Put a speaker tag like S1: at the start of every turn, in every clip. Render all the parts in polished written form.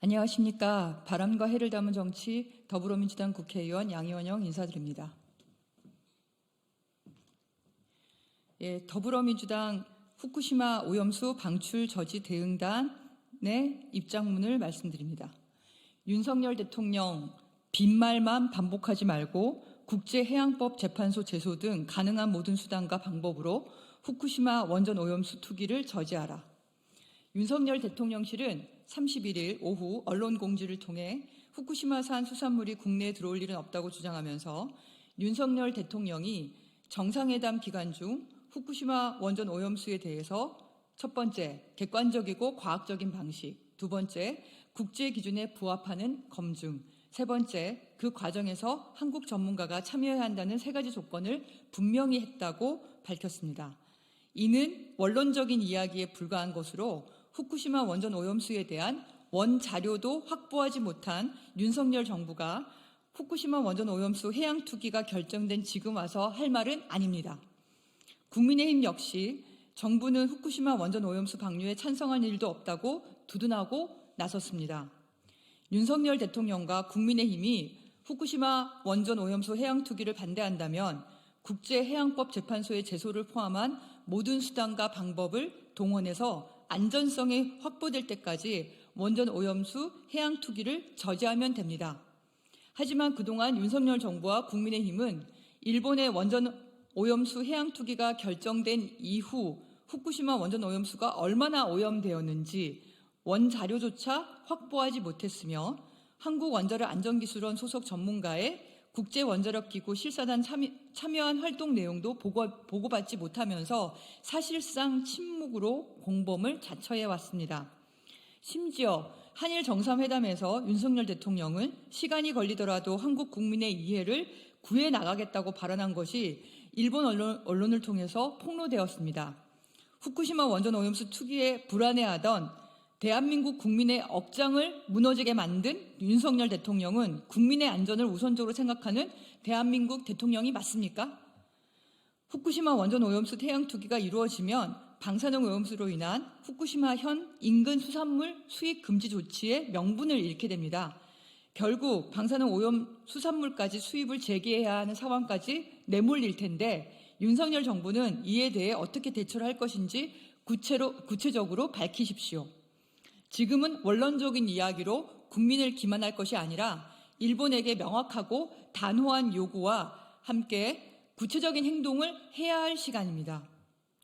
S1: 안녕하십니까. 바람과 해를 담은 정치 더불어민주당 국회의원 양이원영 인사드립니다. 더불어민주당 후쿠시마 오염수 방출 저지 대응단의 입장문을 말씀드립니다. 윤석열 대통령 빈말만 반복하지 말고 국제해양법 재판소 제소 등 가능한 모든 수단과 방법으로 후쿠시마 원전 오염수 투기를 저지하라. 윤석열 대통령실은 31일 오후 언론 공지를 통해 후쿠시마산 수산물이 국내에 들어올 일은 없다고 주장하면서 윤석열 대통령이 정상회담 기간 중 후쿠시마 원전 오염수에 대해서 첫 번째, 객관적이고 과학적인 방식, 두 번째, 국제 기준에 부합하는 검증, 세 번째, 그 과정에서 한국 전문가가 참여해야 한다는 세 가지 조건을 분명히 했다고 밝혔습니다. 이는 원론적인 이야기에 불과한 것으로 후쿠시마 원전 오염수에 대한 원자료도 확보하지 못한 윤석열 정부가 후쿠시마 원전 오염수 해양 투기가 결정된 지금 와서 할 말은 아닙니다. 국민의힘 역시 정부는 후쿠시마 원전 오염수 방류에 찬성한 일도 없다고 두둔하고 나섰습니다. 윤석열 대통령과 국민의힘이 후쿠시마 원전 오염수 해양 투기를 반대한다면 국제해양법 재판소의 제소를 포함한 모든 수단과 방법을 동원해서 안전성이 확보될 때까지 원전 오염수 해양 투기를 저지하면 됩니다. 하지만 그동안 윤석열 정부와 국민의힘은 일본의 원전 오염수 해양 투기가 결정된 이후 후쿠시마 원전 오염수가 얼마나 오염되었는지 원자료조차 확보하지 못했으며 한국원자력안전기술원 소속 전문가의 국제원자력기구 실사단 참여한 활동 내용도 보고받지 못하면서 사실상 침묵으로 공범을 자처해 왔습니다. 심지어 한일 정상회담에서 윤석열 대통령은 시간이 걸리더라도 한국 국민의 이해를 구해 나가겠다고 발언한 것이 일본 언론을 통해서 폭로되었습니다. 후쿠시마 원전 오염수 투기에 불안해하던 대한민국 국민의 억장을 무너지게 만든 윤석열 대통령은 국민의 안전을 우선적으로 생각하는 대한민국 대통령이 맞습니까? 후쿠시마 원전 오염수 해양 투기가 이루어지면 방사능 오염수로 인한 후쿠시마현 인근 수산물 수입 금지 조치의 명분을 잃게 됩니다. 결국 방사능 오염 수산물까지 수입을 재개해야 하는 상황까지 내몰릴 텐데 윤석열 정부는 이에 대해 어떻게 대처를 할 것인지 구체적으로 밝히십시오. 지금은 원론적인 이야기로 국민을 기만할 것이 아니라 일본에게 명확하고 단호한 요구와 함께 구체적인 행동을 해야 할 시간입니다.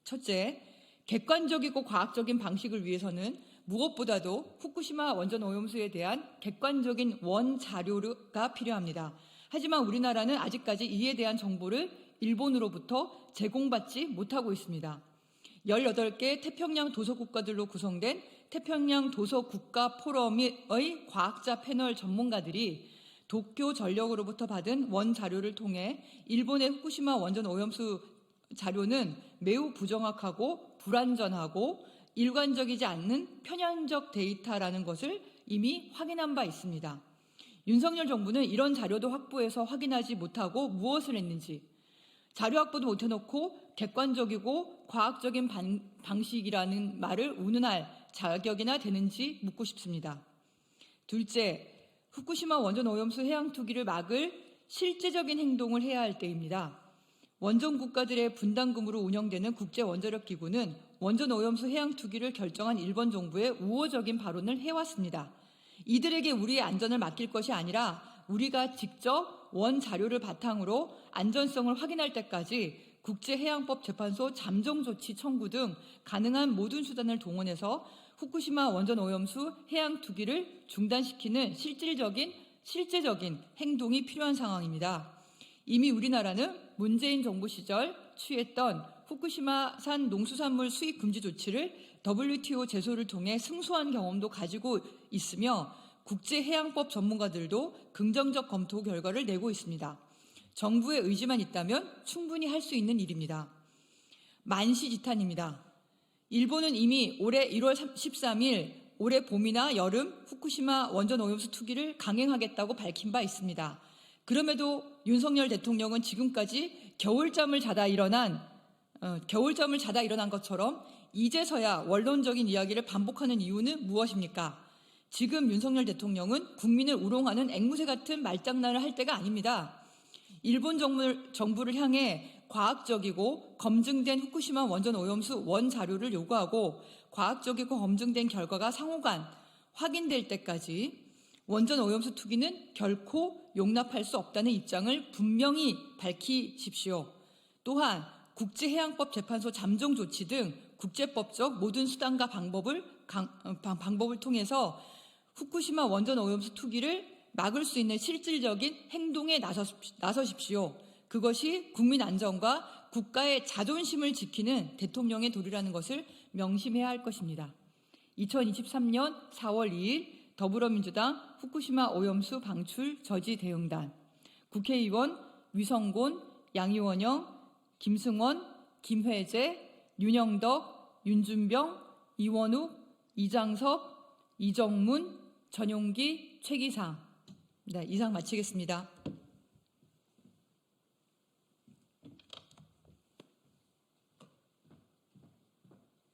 S1: 첫째, 객관적이고 과학적인 방식을 위해서는 무엇보다도 후쿠시마 원전 오염수에 대한 객관적인 원자료가 필요합니다. 하지만 우리나라는 아직까지 이에 대한 정보를 일본으로부터 제공받지 못하고 있습니다. 18개 태평양 도서국가들로 구성된 태평양 도서국가 포럼의 과학자 패널 전문가들이 도쿄 전력으로부터 받은 원자료를 통해 일본의 후쿠시마 원전 오염수 자료는 매우 부정확하고 불완전하고 일관적이지 않는 편향적 데이터라는 것을 이미 확인한 바 있습니다. 윤석열 정부는 이런 자료도 확보해서 확인하지 못하고 무엇을 했는지, 자료 확보도 못해놓고 객관적이고 과학적인 방식이라는 말을 운운할 자격이나 되는지 묻고 싶습니다. 둘째, 후쿠시마 원전 오염수 해양 투기를 막을 실제적인 행동을 해야 할 때입니다. 원전 국가들의 분담금으로 운영되는 국제원자력기구는 원전 오염수 해양 투기를 결정한 일본 정부의 우호적인 발언을 해왔습니다. 이들에게 우리의 안전을 맡길 것이 아니라 우리가 직접 원자료를 바탕으로 안전성을 확인할 때까지 국제해양법 재판소 잠정조치 청구 등 가능한 모든 수단을 동원해서 후쿠시마 원전 오염수 해양 투기를 중단시키는 실제적인 행동이 필요한 상황입니다. 이미 우리나라는 문재인 정부 시절 취했던 후쿠시마산 농수산물 수입 금지 조치를 WTO 제소를 통해 승소한 경험도 가지고 있으며 국제해양법 전문가들도 긍정적 검토 결과를 내고 있습니다. 정부의 의지만 있다면 충분히 할 수 있는 일입니다. 만시지탄입니다. 일본은 이미 올해 1월 13일 올해 봄이나 여름 후쿠시마 원전 오염수 투기를 강행하겠다고 밝힌 바 있습니다. 그럼에도 윤석열 대통령은 지금까지 겨울잠을 자다 일어난 것처럼 이제서야 원론적인 이야기를 반복하는 이유는 무엇입니까? 지금 윤석열 대통령은 국민을 우롱하는 앵무새 같은 말장난을 할 때가 아닙니다. 일본 정부를 향해 과학적이고 검증된 후쿠시마 원전 오염수 원자료를 요구하고 과학적이고 검증된 결과가 상호간 확인될 때까지 원전 오염수 투기는 결코 용납할 수 없다는 입장을 분명히 밝히십시오. 또한 국제해양법 재판소 잠정 조치 등 국제법적 모든 수단과 방법을 통해서 후쿠시마 원전 오염수 투기를 막을 수 있는 실질적인 행동에 나서십시오. 그것이 국민 안전과 국가의 자존심을 지키는 대통령의 도리라는 것을 명심해야 할 것입니다. 2023년 4월 2일 더불어민주당 후쿠시마 오염수 방출 저지 대응단 국회의원 위성곤, 양이원영, 김승원, 김회재, 윤영덕, 윤준병, 이원욱, 이장섭, 이정문, 전용기, 최기상. 네, 이상 마치겠습니다.